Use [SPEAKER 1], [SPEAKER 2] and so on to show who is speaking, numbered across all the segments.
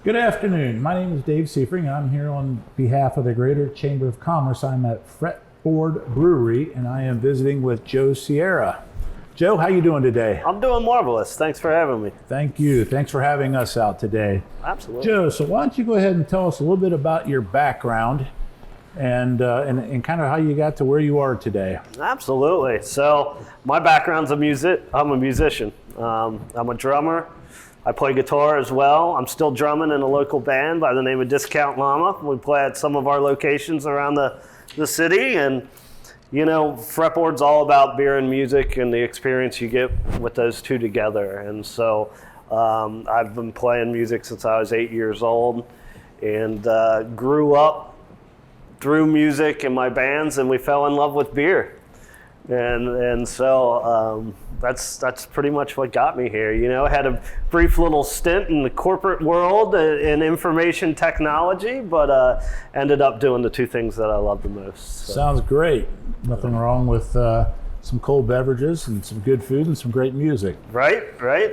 [SPEAKER 1] Good afternoon. My name is Dave Siefring. I'm here on behalf of the Greater Chamber of Commerce. I'm at Fretboard Brewery, and I am visiting with Joe Sierra. Joe, how you doing today?
[SPEAKER 2] I'm doing marvelous. Thanks for having me.
[SPEAKER 1] Thank you. Thanks for having us out today.
[SPEAKER 2] Absolutely.
[SPEAKER 1] Joe, so why don't you go ahead and tell us a little bit about your background and kind of how you got to where you are today.
[SPEAKER 2] Absolutely. So my background's I'm a musician. I'm a drummer. I play guitar as well. I'm still drumming in a local band by the name of Discount Llama. We play at some of our locations around the city, and you know, Fretboard's all about beer and music and the experience you get with those two together. And so I've been playing music since I was 8 years old, and grew up through music and my bands, and we fell in love with beer. And so that's pretty much what got me here. You know, I had a brief little stint in the corporate world in information technology, but ended up doing the two things that I love the most. So.
[SPEAKER 1] Sounds great. Nothing wrong with some cold beverages and some good food and some great music.
[SPEAKER 2] Right,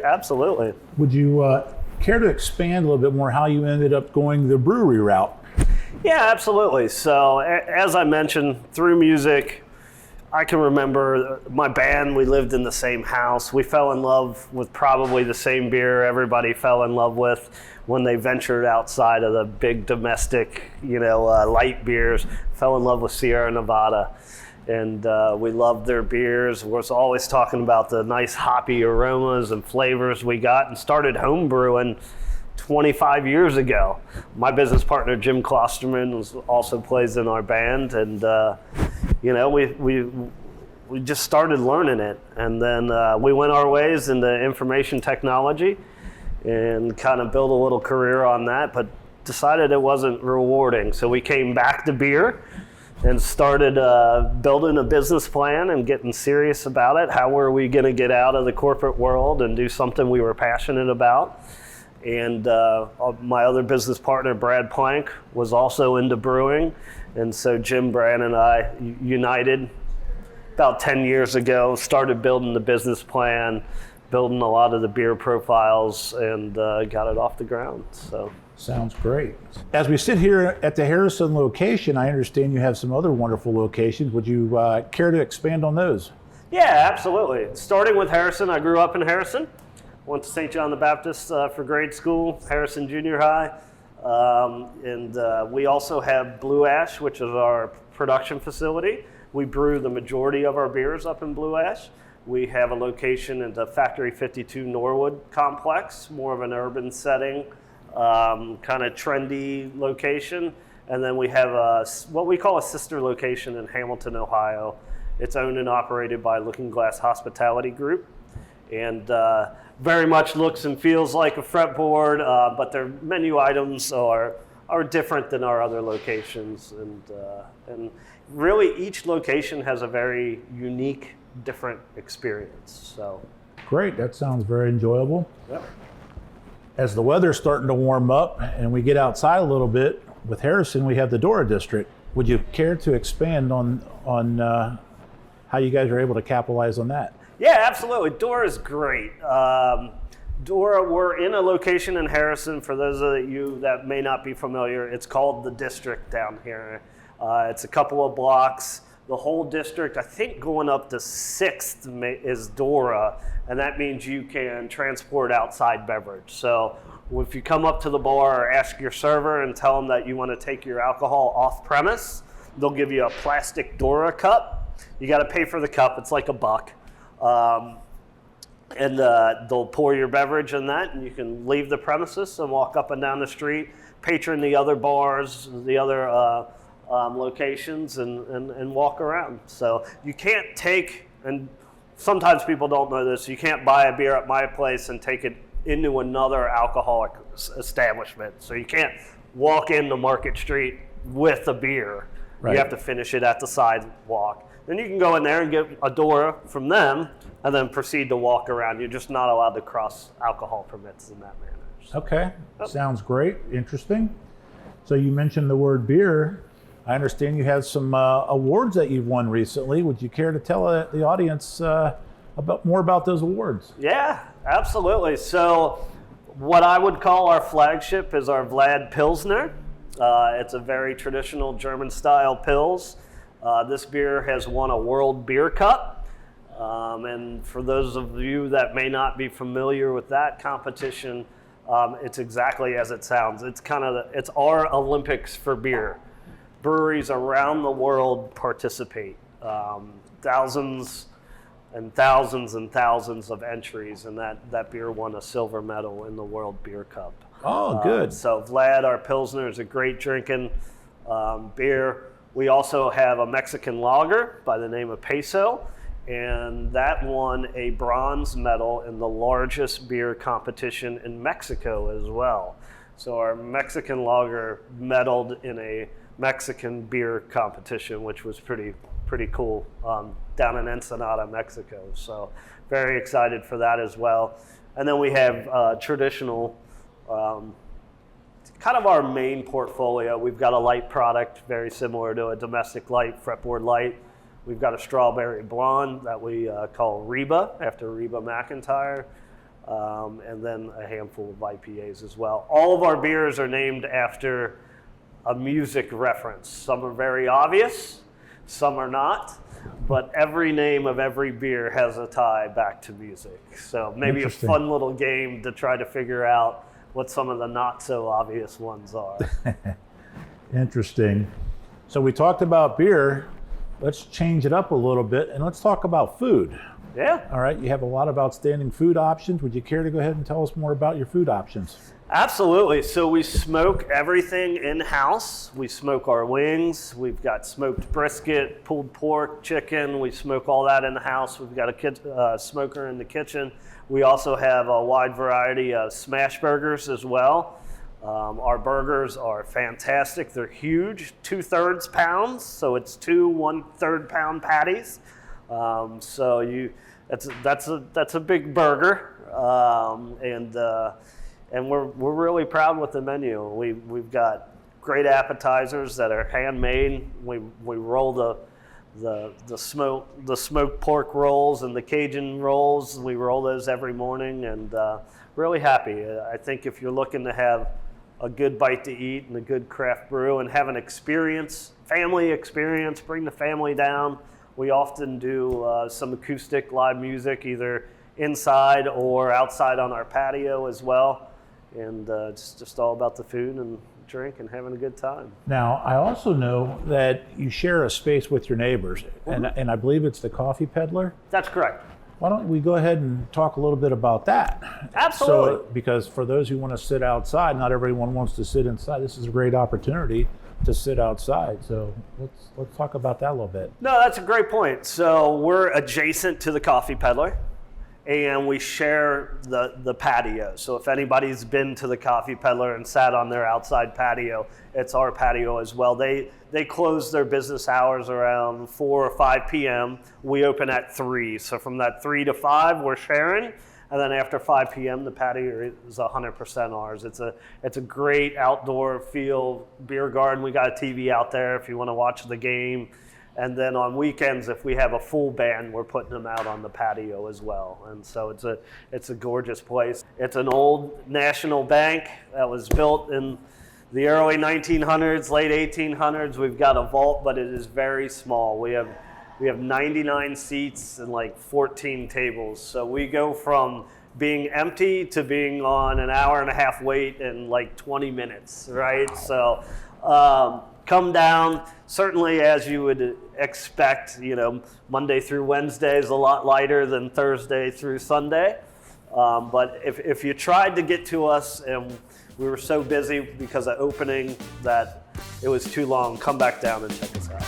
[SPEAKER 2] absolutely.
[SPEAKER 1] Would you care to expand a little bit more how you ended up going the brewery route?
[SPEAKER 2] Yeah, absolutely. So as I mentioned, through music, I can remember my band, we lived in the same house. We fell in love with probably the same beer everybody fell in love with when they ventured outside of the big domestic, light beers, fell in love with Sierra Nevada. And we loved their beers. We was always talking about the nice hoppy aromas and flavors we got, and started home brewing 25 years ago. My business partner, Jim Klosterman, also plays in our band, and we just started learning it, and then we went our ways into information technology and kind of built a little career on that, but decided it wasn't rewarding. So we came back to beer and started building a business plan and getting serious about it. How were we going to get out of the corporate world and do something we were passionate about? And my other business partner, Brad Plank, was also into brewing. And so Jim, Brad, and I united about 10 years ago, started building the business plan, building a lot of the beer profiles, and got it off the ground. So.
[SPEAKER 1] Sounds great. As we sit here at the Harrison location, I understand you have some other wonderful locations. Would you care to expand on those?
[SPEAKER 2] Yeah, absolutely. Starting with Harrison, I grew up in Harrison. Went to St. John the Baptist for grade school, Harrison Junior High. And we also have Blue Ash, which is our production facility. We brew the majority of our beers up in Blue Ash. We have a location in the Factory 52 Norwood complex, more of an urban setting, kind of trendy location. And then we have what we call a sister location in Hamilton, Ohio. It's owned and operated by Looking Glass Hospitality Group. And very much looks and feels like a Fretboard, but their menu items are different than our other locations. And really each location has a very unique, different experience. So
[SPEAKER 1] great, that sounds very enjoyable.
[SPEAKER 2] Yep.
[SPEAKER 1] As the weather's starting to warm up and we get outside a little bit, with Harrison we have the Dora District. Would you care to expand on how you guys are able to capitalize on that?
[SPEAKER 2] Yeah, absolutely. Dora's great. Dora, we're in a location in Harrison. For those of you that may not be familiar, it's called the District down here. It's a couple of blocks. The whole district, I think going up to 6th is Dora, and that means you can transport outside beverage. So if you come up to the bar or ask your server and tell them that you want to take your alcohol off premise, they'll give you a plastic Dora cup. You got to pay for the cup. It's like $1. And they'll pour your beverage in that, and you can leave the premises and walk up and down the street, patron the other bars, the other locations, and walk around. So you can't take, and sometimes people don't know this, you can't buy a beer at my place and take it into another alcoholic establishment. So you can't walk into Market Street with a beer. Right. You have to finish it at the sidewalk. Then you can go in there and get a Dora from them and then proceed to walk around. You're just not allowed to cross alcohol permits in that manner. So.
[SPEAKER 1] Okay, sounds great, interesting. So you mentioned the word beer. I understand you have some awards that you've won recently. Would you care to tell the audience more about those awards?
[SPEAKER 2] Yeah, absolutely. So what I would call our flagship is our Vlad Pilsner. It's a very traditional German-style Pils. This beer has won a World Beer Cup. And for those of you that may not be familiar with that competition, it's exactly as it sounds. It's our Olympics for beer. Breweries around the world participate. Thousands and thousands and thousands of entries, and that beer won a silver medal in the World Beer Cup.
[SPEAKER 1] Oh, good.
[SPEAKER 2] So Vlad, our Pilsner, is a great drinking beer. We also have a Mexican lager by the name of Peso, and that won a bronze medal in the largest beer competition in Mexico as well. So our Mexican lager medaled in a Mexican beer competition, which was pretty cool, down in Ensenada, Mexico. So very excited for that as well. And then we have traditional, kind of our main portfolio. We've got a light product, very similar to a domestic light, Fretboard Light. We've got a strawberry blonde that we call Reba, after Reba McEntire, and then a handful of IPAs as well. All of our beers are named after a music reference. Some are very obvious, some are not, but every name of every beer has a tie back to music. So maybe a fun little game to try to figure out what some of the not so obvious ones are.
[SPEAKER 1] Interesting. So we talked about beer. Let's change it up a little bit and let's talk about food.
[SPEAKER 2] Yeah.
[SPEAKER 1] All right, you have a lot of outstanding food options. Would you care to go ahead and tell us more about your food options?
[SPEAKER 2] Absolutely. So we smoke everything in-house. We smoke our wings. We've got smoked brisket, pulled pork, chicken. We smoke all that in the house. We've got a smoker in the kitchen. We also have a wide variety of smash burgers as well. Our burgers are fantastic. They're huge, 2/3 pounds. So it's 2 1/3 pound patties. That's a big burger. And we're really proud with the menu. We've got great appetizers that are handmade. We roll the smoked pork rolls and the Cajun rolls. We roll those every morning, and really happy. I think if you're looking to have a good bite to eat and a good craft brew and have an experience, family experience, bring the family down. We often do some acoustic live music, either inside or outside on our patio as well. And it's just all about the food and drink and having a good time.
[SPEAKER 1] Now, I also know that you share a space with your neighbors, and I believe it's the Coffee Peddlar.
[SPEAKER 2] That's correct.
[SPEAKER 1] Why don't we go ahead and talk a little bit about that?
[SPEAKER 2] Absolutely.
[SPEAKER 1] So, because for those who want to sit outside, not everyone wants to sit inside. This is a great opportunity to sit outside. So let's talk about that a little bit.
[SPEAKER 2] No, that's a great point. So we're adjacent to the Coffee Peddlar, and we share the patio. So if anybody's been to the Coffee Peddlar and sat on their outside patio, it's our patio as well. They close their business hours around 4 or 5 p.m. We open at 3. So from that 3 to 5, we're sharing. And then after 5 p.m., the patio is 100% ours. It's a great outdoor feel beer garden. We got a TV out there if you want to watch the game. And then on weekends, if we have a full band, we're putting them out on the patio as well. And so it's a gorgeous place. It's an old national bank that was built in the early 1900s, late 1800s. We've got a vault, but it is very small. We have 99 seats and like 14 tables. So we go from being empty to being on an hour-and-a-half wait in like 20 minutes, right? So come down, certainly as you would expect, Monday through Wednesday is a lot lighter than Thursday through Sunday. But if you tried to get to us and we were so busy because of opening that it was too long, come back down and check us out.